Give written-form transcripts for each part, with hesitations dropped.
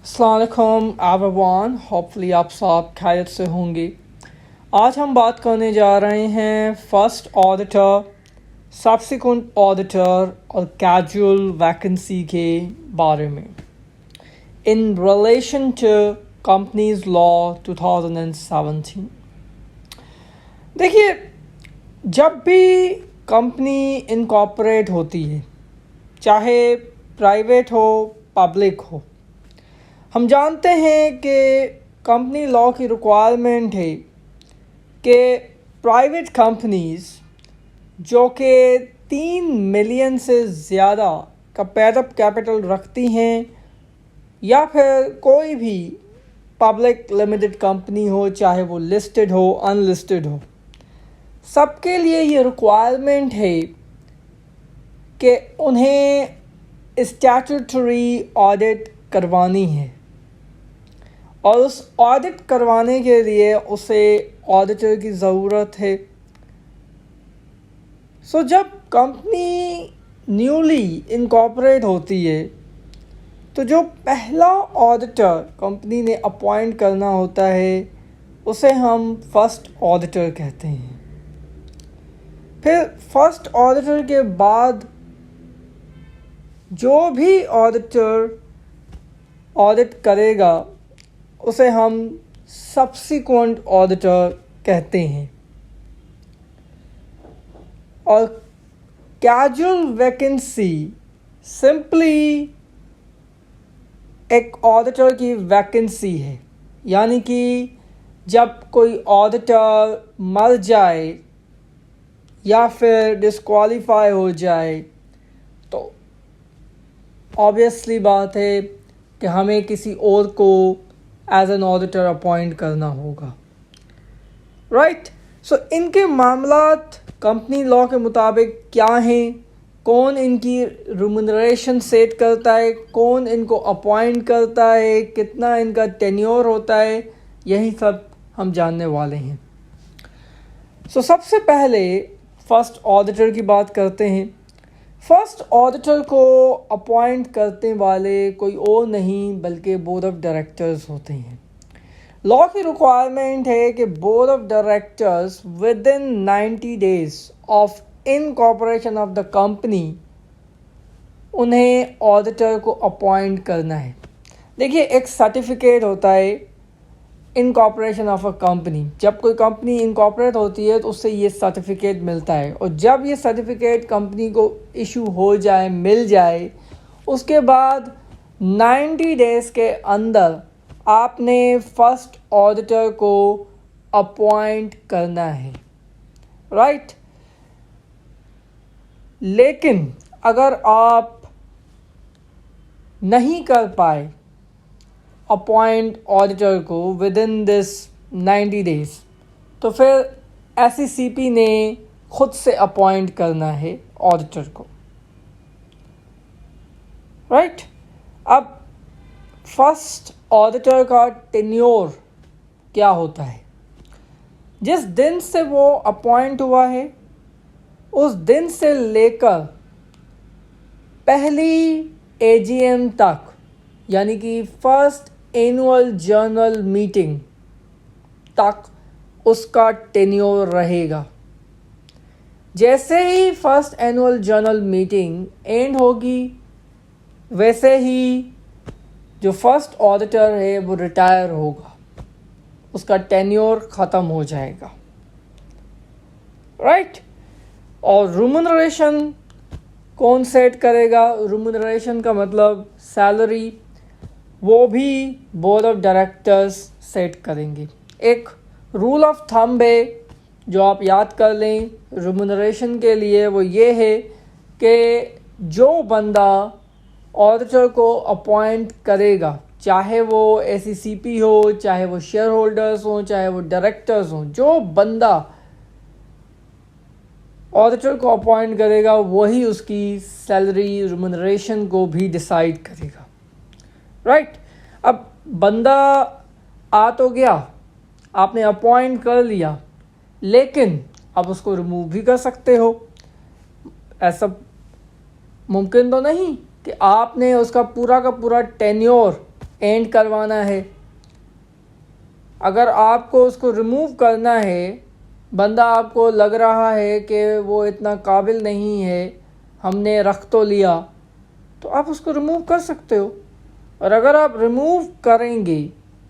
अस्सलाम वालेकुम everyone, hopefully आप सब खैरियत से होंगे। आज हम बात करने जा रहे हैं फर्स्ट ऑडिटर, सब्सिक्वेंट ऑडिटर और कैजुअल वैकेंसी के बारे में in relation to companies law 2017। देखिए, जब भी कंपनी इनकॉर्पोरेट होती है, चाहे प्राइवेट हो पब्लिक हो, हम जानते हैं कि कंपनी लॉ की रिक्वायरमेंट है कि प्राइवेट कंपनीज जो कि 3 मिलियन से ज़्यादा का पेड-अप कैपिटल रखती हैं या फिर कोई भी पब्लिक लिमिटेड कंपनी हो, चाहे वो लिस्टेड हो अनलिस्टेड हो, सबके लिए ये रिक्वायरमेंट है कि उन्हें स्टैट्यूटरी ऑडिट करवानी है और उस ऑडिट करवाने के लिए उसे ऑडिटर की ज़रूरत है। जब कंपनी न्यूली इनकॉर्पोरेट होती है तो जो पहला ऑडिटर कंपनी ने अपॉइंट करना होता है उसे हम फर्स्ट ऑडिटर कहते हैं। फिर फर्स्ट ऑडिटर के बाद जो भी ऑडिटर ऑडिट करेगा उसे हम सब्सिक्वेंट ऑडिटर कहते हैं। और कैजुअल वैकेंसी सिंपली एक ऑडिटर की वैकेंसी है, यानी कि जब कोई ऑडिटर मर जाए या फिर डिस्क्वालीफाई हो जाए तो ऑब्वियसली बात है कि हमें किसी और को एज एन ऑडिटर अपॉइंट करना होगा, राइट। इनके मामलात कंपनी लॉ के मुताबिक क्या हैं, कौन इनकी रिम्यूनरेशन सेट करता है, कौन इनको अपॉइंट करता है, कितना इनका टेन्योर होता है, यही सब हम जानने वाले हैं। सबसे पहले फर्स्ट ऑडिटर की बात करते हैं। फर्स्ट ऑडिटर को अपॉइंट करने वाले कोई और नहीं बल्कि बोर्ड ऑफ डायरेक्टर्स होते हैं। लॉ की रिक्वायरमेंट है कि board of directors with in 90 days of incorporation of the company उन्हें ऑडिटर को अपॉइंट करना है। देखिए, एक सर्टिफिकेट होता है इनकॉर्पोरेशन ऑफ अ कंपनी। जब कोई कंपनी इनकॉर्पोरेट होती है तो उससे ये सर्टिफिकेट मिलता है, और जब ये सर्टिफिकेट कंपनी को इशू हो जाए, मिल जाए, उसके बाद 90 डेज़ के अंदर आपने फर्स्ट ऑडिटर को अपॉइंट करना है, राइट। लेकिन अगर आप नहीं कर पाए अपॉइंट ऑडिटर को विद इन दिस 90 डेज, तो फिर SECP ने खुद से अपॉइंट करना है ऑडिटर को, राइट। अब फर्स्ट ऑडिटर का टेन्योर क्या होता है? जिस दिन से वो अपॉइंट हुआ है उस दिन से लेकर पहली AGM तक, यानी कि फर्स्ट एनुअल जर्नल मीटिंग तक उसका टेन्योर रहेगा। जैसे ही first annual general meeting end होगी, वैसे ही जो फर्स्ट ऑडिटर है वो रिटायर होगा, उसका टेन्योर ख़त्म हो जाएगा, राइट। और रिम्यूनरेशन कौन सेट करेगा? रिम्यूनरेशन का मतलब सैलरी, वो भी बोर्ड ऑफ डायरेक्टर्स सेट करेंगे। एक रूल ऑफ थंब है जो आप याद कर लें रिम्यूनरेशन के लिए, वो ये है कि जो बंदा ऑडिटर को अपॉइंट करेगा, चाहे वो SECP हो, चाहे वो शेयर होल्डर्स हों, चाहे वो डायरेक्टर्स हों, जो बंदा ऑडिटर को अपॉइंट करेगा वही उसकी सैलरी रिम्यूनरेशन को भी डिसाइड करेगा, राइट। अब बंदा आ तो गया, आपने अपॉइंट कर लिया, लेकिन अब उसको रिमूव भी कर सकते हो। ऐसा मुमकिन तो नहीं कि आपने उसका पूरा का पूरा टेन्योर एंड करवाना है। अगर आपको उसको रिमूव करना है, बंदा आपको लग रहा है कि वो इतना काबिल नहीं है, हमने रख तो लिया, तो आप उसको रिमूव कर सकते हो। और अगर आप रिमूव करेंगे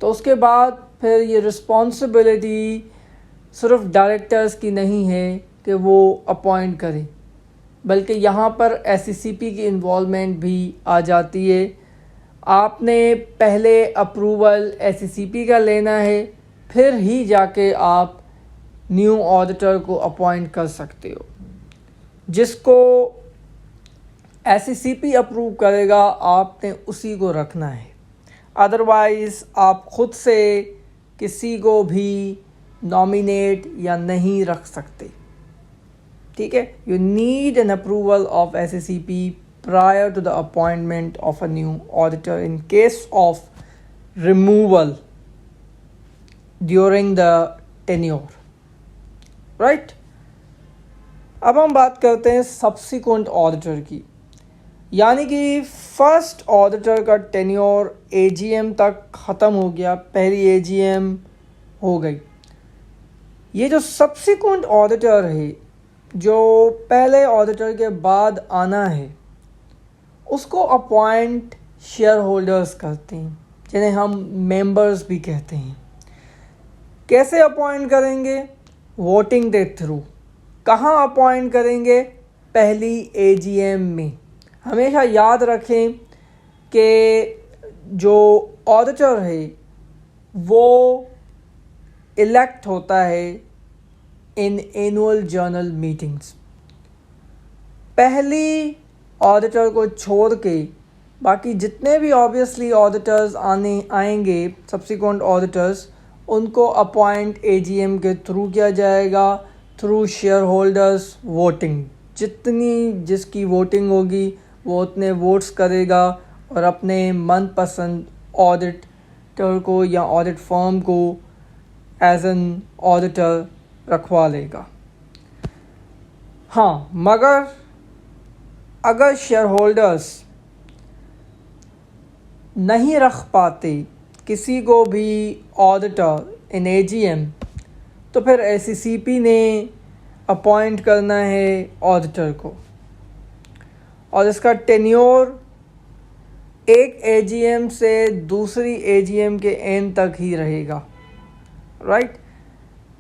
तो उसके बाद फिर ये रिस्पॉन्सिबिलिटी सिर्फ डायरेक्टर्स की नहीं है कि वो अपॉइंट करें, बल्कि यहाँ पर एससीसीपी की इन्वॉल्वमेंट भी आ जाती है। आपने पहले अप्रूवल एससीसीपी का लेना है, फिर ही जाके आप न्यू ऑडिटर को अपॉइंट कर सकते हो। जिसको एससीसीपी अप्रूव करेगा आपने उसी को रखना है, अदरवाइज़ आप ख़ुद से किसी को भी नॉमिनेट या नहीं रख सकते। ठीक है, you need an approval of SCCP prior to the appointment of a new auditor in case of removal during the tenure, right? अब हम बात करते हैं सब्सिक्वेंट ऑडिटर की, यानी कि फर्स्ट ऑडिटर का टेन्योर एजीएम तक ख़त्म हो गया, पहली एजीएम हो गई। ये जो सब्सिक्वेंट ऑडिटर है, जो पहले ऑडिटर के बाद आना है, उसको अपॉइंट शेयर होल्डर्स करते हैं, जिन्हें हम मेंबर्स भी कहते हैं। कैसे अपॉइंट करेंगे? वोटिंग के थ्रू। कहाँ अपॉइंट करेंगे? पहली एजीएम में। हमेशा याद रखें कि जो ऑडिटर है वो इलेक्ट होता है इन एनुअल जर्नल मीटिंग्स। पहली ऑडिटर को छोड़ के बाकी जितने भी ऑब्वियसली ऑडिटर्स आएंगे सब्सिक्वेंट ऑडिटर्स, उनको अपॉइंट एजीएम के थ्रू किया जाएगा, थ्रू शेयर होल्डर्स वोटिंग। जिसकी वोटिंग होगी वो उतने वोट्स करेगा और अपने मनपसंद ऑडिटर को या ऑडिट फर्म को एज एन ऑडिटर रखवा लेगा। हाँ, मगर अगर शेयर होल्डर्स नहीं रख पाते किसी को भी ऑडिटर इन एजीएम, तो फिर एससीसीपी ने अपॉइंट करना है ऑडिटर को, और इसका टेन्योर एक एजीएम से दूसरी एजीएम के एंड तक ही रहेगा, राइट?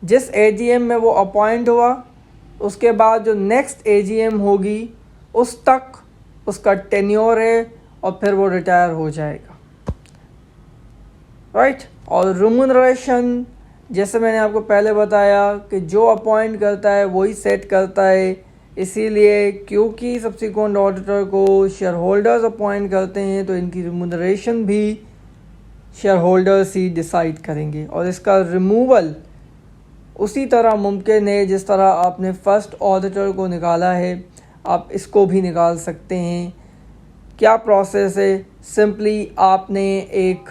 जिस एजीएम में वो अपॉइंट हुआ, उसके बाद जो नेक्स्ट एजीएम होगी उस तक उसका टेन्योर है और फिर वो रिटायर हो जाएगा, राइट? और रिम्यूनरेशन, जैसे मैंने आपको पहले बताया कि जो अपॉइंट करता है वही सेट करता है, इसीलिए क्योंकि सब्सिक्वेंट ऑडिटर को शेयर होल्डर्स अपॉइंट करते हैं तो इनकी रिम्यूनरेशन भी शेयर होल्डर्स ही डिसाइड करेंगे। और इसका रिमूवल उसी तरह मुमकिन है जिस तरह आपने फर्स्ट ऑडिटर को निकाला है, आप इसको भी निकाल सकते हैं। क्या प्रोसेस है? सिंपली आपने एक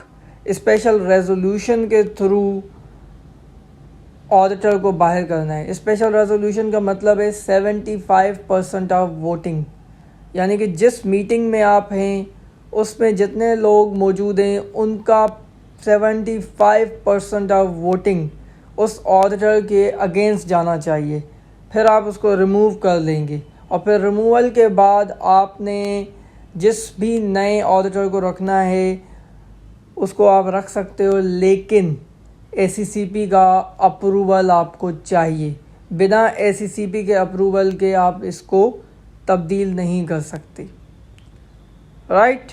स्पेशल रेजोल्यूशन के थ्रू ऑडिटर को बाहर करना है। स्पेशल रेजोल्यूशन का मतलब है 75% ऑफ वोटिंग, यानी कि जिस मीटिंग में आप हैं उसमें जितने लोग मौजूद हैं उनका 75% ऑफ वोटिंग उस ऑडिटर के अगेंस्ट जाना चाहिए। फिर आप उसको रिमूव कर लेंगे और फिर रिमूवल के बाद आपने जिस भी नए ऑडिटर को रखना है उसको आप रख सकते हो, लेकिन एससीसीपी का अप्रूवल आपको चाहिए। बिना एससीसीपी के अप्रूवल के आप इसको तब्दील नहीं कर सकते, राइट?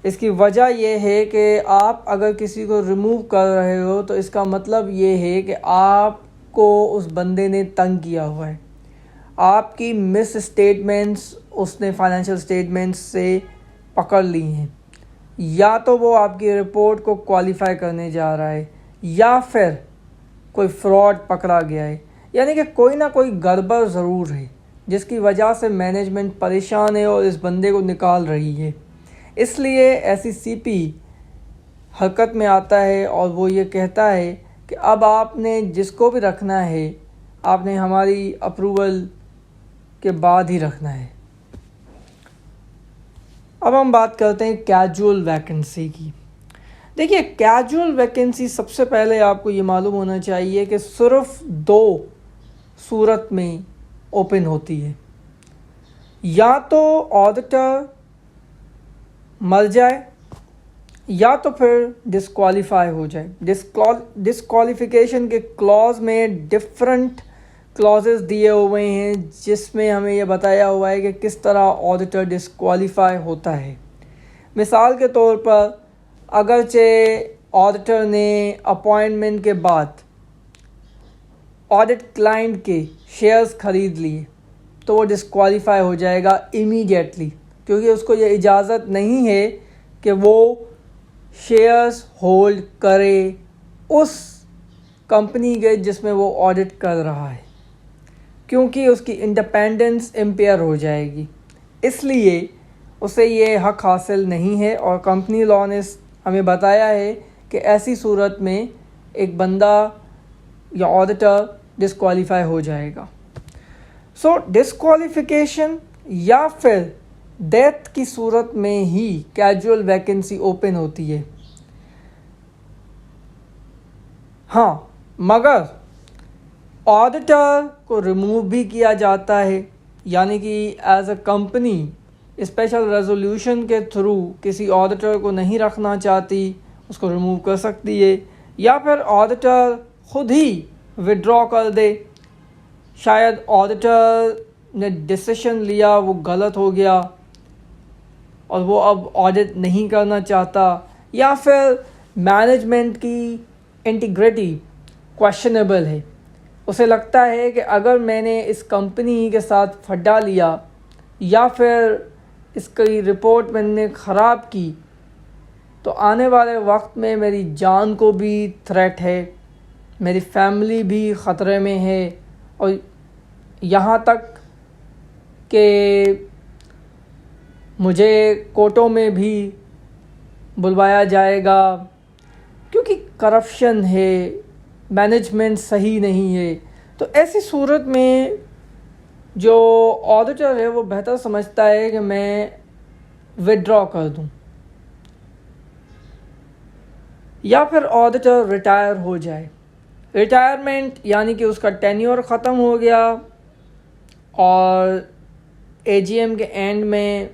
इसकी वजह यह है कि आप अगर किसी को रिमूव कर रहे हो तो इसका मतलब ये है कि आपको उस बंदे ने तंग किया हुआ है। आपकी मिस स्टेटमेंट्स उसने फाइनेंशियल स्टेटमेंट्स से पकड़ ली हैं, या तो वो आपकी रिपोर्ट को क्वालिफाई करने जा रहा है या फिर कोई फ्रॉड पकड़ा गया है, यानी कि कोई ना कोई गड़बड़ ज़रूर है जिसकी वजह से मैनेजमेंट परेशान है और इस बंदे को निकाल रही है। इसलिए एससीसीपी हरकत में आता है और वो ये कहता है कि अब आपने जिसको भी रखना है आपने हमारी अप्रूवल के बाद ही रखना है। अब हम बात करते हैं कैजुअल वैकेंसी की। देखिए, कैजुअल वैकेंसी सबसे पहले आपको ये मालूम होना चाहिए कि सिर्फ दो सूरत में ओपन होती है। या तो ऑडिटर मर जाए या तो फिर डिस्क्वालीफाई हो जाए। डिस्क्वालिफिकेशन के क्लॉज में डिफरेंट क्लॉजेस दिए हुए हैं जिसमें हमें यह बताया हुआ है कि किस तरह ऑडिटर डिस्क्वालीफाई होता है। मिसाल के तौर पर अगरचे ऑडिटर ने अपॉइंटमेंट के बाद ऑडिट क्लाइंट के शेयर्स खरीद लिए तो वो डिस्क्वालीफाई हो जाएगा इमीडिएटली, क्योंकि उसको ये इजाज़त नहीं है कि वो शेयर्स होल्ड करे उस कंपनी के जिसमें वो ऑडिट कर रहा है, क्योंकि उसकी इंडिपेंडेंस इम्पेयर हो जाएगी। इसलिए उसे ये हक हासिल नहीं है और कंपनी लॉ ने हमें बताया है कि ऐसी सूरत में एक बंदा या ऑडिटर डिस्क्वालीफाई हो जाएगा। सो डिस्क्वालिफिकेशन या फिर डेथ की सूरत में ही कैजुअल वैकेंसी ओपन होती है। हाँ, मगर ऑडिटर को रिमूव भी किया जाता है, यानी कि as a company special resolution के थ्रू किसी ऑडिटर को नहीं रखना चाहती, उसको रिमूव कर सकती है, या फिर ऑडिटर खुद ही विड्रॉ कर दे। शायद ऑडिटर ने डिसीजन लिया वो गलत हो गया और वो अब ऑडिट नहीं करना चाहता, या फिर मैनेजमेंट की इंटीग्रिटी क्वेश्चनेबल है। उसे लगता है कि अगर मैंने इस कंपनी के साथ फड्डा लिया या फिर इसकी रिपोर्ट मैंने ख़राब की तो आने वाले वक्त में मेरी जान को भी थ्रेट है, मेरी फैमिली भी ख़तरे में है, और यहाँ तक कि मुझे कोर्टों में भी बुलवाया जाएगा क्योंकि करप्शन है, मैनेजमेंट सही नहीं है। तो ऐसी सूरत में जो ऑडिटर है वो बेहतर समझता है कि मैं विड्रॉ कर दूं, या फिर ऑडिटर रिटायर हो जाए। रिटायरमेंट यानी कि उसका टेन्योर ख़त्म हो गया और एजीएम के एंड में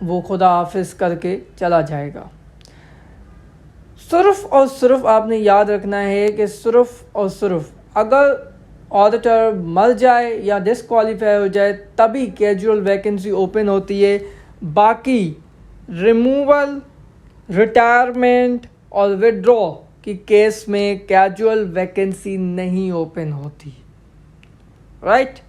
वो खुदा हाफिज करके चला जाएगा। सिर्फ़ और सिर्फ आपने याद रखना है कि सिर्फ़ और सिर्फ अगर ऑडिटर मर जाए या डिस्क्वालीफाई हो जाए तभी कैजुअल वैकेंसी ओपन होती है। बाकी रिमूवल, रिटायरमेंट और विड्रॉ की केस में कैजुअल वैकेंसी नहीं ओपन होती, राइट।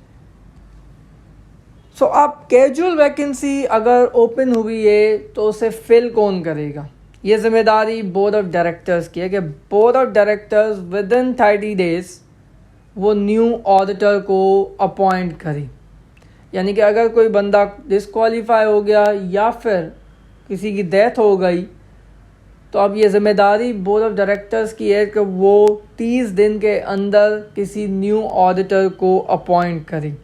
सो अब कैजुअल वैकेंसी अगर ओपन हुई है तो उसे फिल कौन करेगा? ये जिम्मेदारी बोर्ड ऑफ डायरेक्टर्स की है कि board of directors with in 30 days वो न्यू ऑडिटर को अपॉइंट करे। यानी कि अगर कोई बंदा डिस्क्वालीफाई हो गया या फिर किसी की डेथ हो गई तो अब ये ज़िम्मेदारी बोर्ड ऑफ डायरेक्टर्स की है कि वो 30 दिन के अंदर किसी न्यू ऑडिटर को अपॉइंट करे।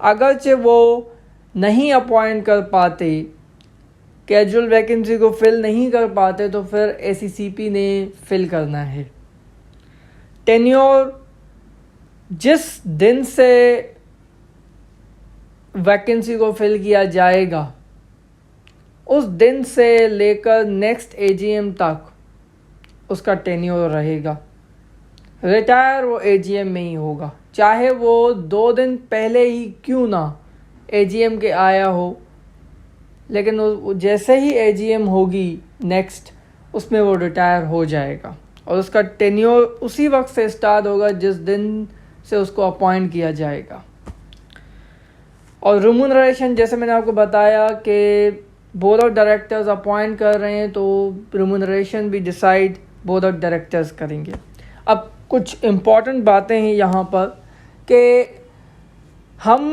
अगरचे वो नहीं अपॉइंट कर पाते, कैजुअल वैकेंसी को फिल नहीं कर पाते, तो फिर एसीसीपी ने फिल करना है। टेन्योर जिस दिन से वैकेंसी को फिल किया जाएगा उस दिन से लेकर नेक्स्ट एजीएम तक उसका टेन्योर रहेगा। रिटायर वो एजीएम में ही होगा, चाहे वो 2 दिन पहले ही क्यों ना एजीएम के आया हो, लेकिन वो जैसे ही एजीएम होगी नेक्स्ट उसमें वो रिटायर हो जाएगा और उसका टेन्योर उसी वक्त से स्टार्ट होगा जिस दिन से उसको अपॉइंट किया जाएगा। और रिम्यूनरेशन जैसे मैंने आपको बताया कि बोर्ड ऑफ डायरेक्टर्स अपॉइंट कर रहे हैं तो रिम्यूनरेशन भी डिसाइड बोर्ड ऑफ डायरेक्टर्स करेंगे। अब कुछ इम्पॉर्टेंट बातें हैं यहाँ पर कि हम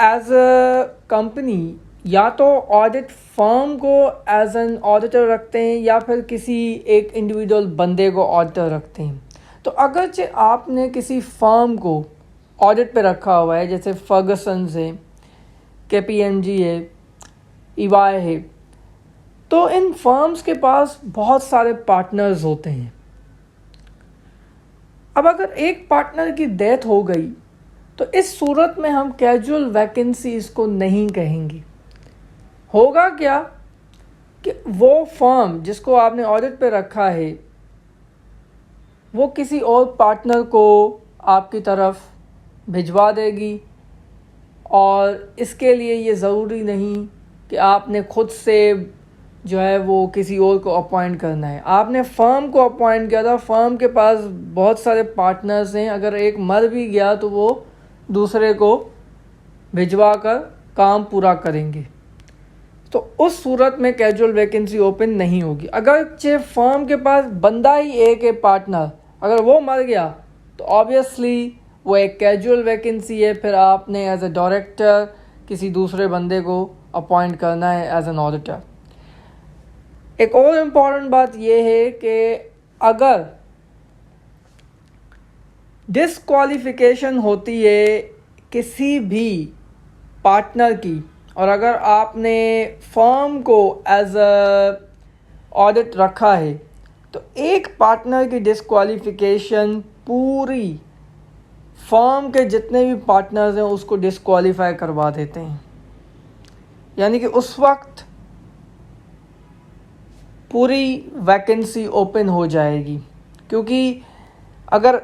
एज अ कंपनी या तो ऑडिट फर्म को एज एन ऑडिटर रखते हैं या फिर किसी एक इंडिविजुअल बंदे को ऑडिटर रखते हैं। तो अगरचे आपने किसी फर्म को ऑडिट पे रखा हुआ है, जैसे फर्गसन है, केपीएमजी है, EY है, तो इन फर्म्स के पास बहुत सारे पार्टनर्स होते हैं। अब अगर एक पार्टनर की डेथ हो गई तो इस सूरत में हम कैजुअल वैकेंसी इसको नहीं कहेंगे। होगा क्या कि वो फर्म जिसको आपने ऑडिट पे रखा है वो किसी और पार्टनर को आपकी तरफ भिजवा देगी, और इसके लिए ये ज़रूरी नहीं कि आपने खुद से जो है वो किसी और को अपॉइंट करना है। आपने फर्म को अपॉइंट किया था, फर्म के पास बहुत सारे पार्टनर्स हैं, अगर एक मर भी गया तो वो दूसरे को भिजवा कर काम पूरा करेंगे। तो उस सूरत में कैजुअल वैकेंसी ओपन नहीं होगी। अगर फर्म के पास बंदा ही एक है पार्टनर, अगर वो मर गया तो ऑब्वियसली वो एक कैजुअल वैकेंसी है, फिर आपने एज ए डायरेक्टर किसी दूसरे बंदे को अपॉइंट करना है एज एन ऑडिटर। एक और इम्पॉर्टेंट बात यह है कि अगर डिस्क्वालिफिकेशन होती है किसी भी पार्टनर की, और अगर आपने फर्म को एज अ ऑडिट रखा है, तो एक पार्टनर की डिस्क्वालिफिकेशन पूरी फर्म के जितने भी पार्टनर्स हैं उसको डिस्क्वालीफाई करवा देते हैं। यानी कि उस वक्त पूरी वैकेंसी ओपन हो जाएगी, क्योंकि अगर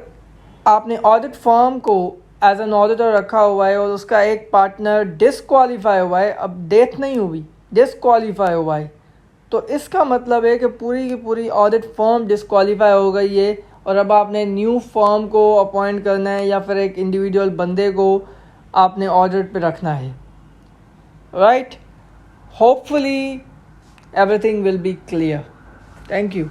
आपने ऑडिट फर्म को एज एन ऑडिटर रखा हुआ है और उसका एक पार्टनर डिस्क्वालीफाई हुआ है, अब डेथ नहीं हुई, डिस्क्वालीफाई हुआ है, तो इसका मतलब है कि पूरी की पूरी ऑडिट फर्म डिस्क्वालीफाई हो गई है, और अब आपने न्यू फर्म को अपॉइंट करना है या फिर एक इंडिविजुअल बंदे को आपने ऑडिट पे रखना है, right. Hopefully everything will be clear. Thank you.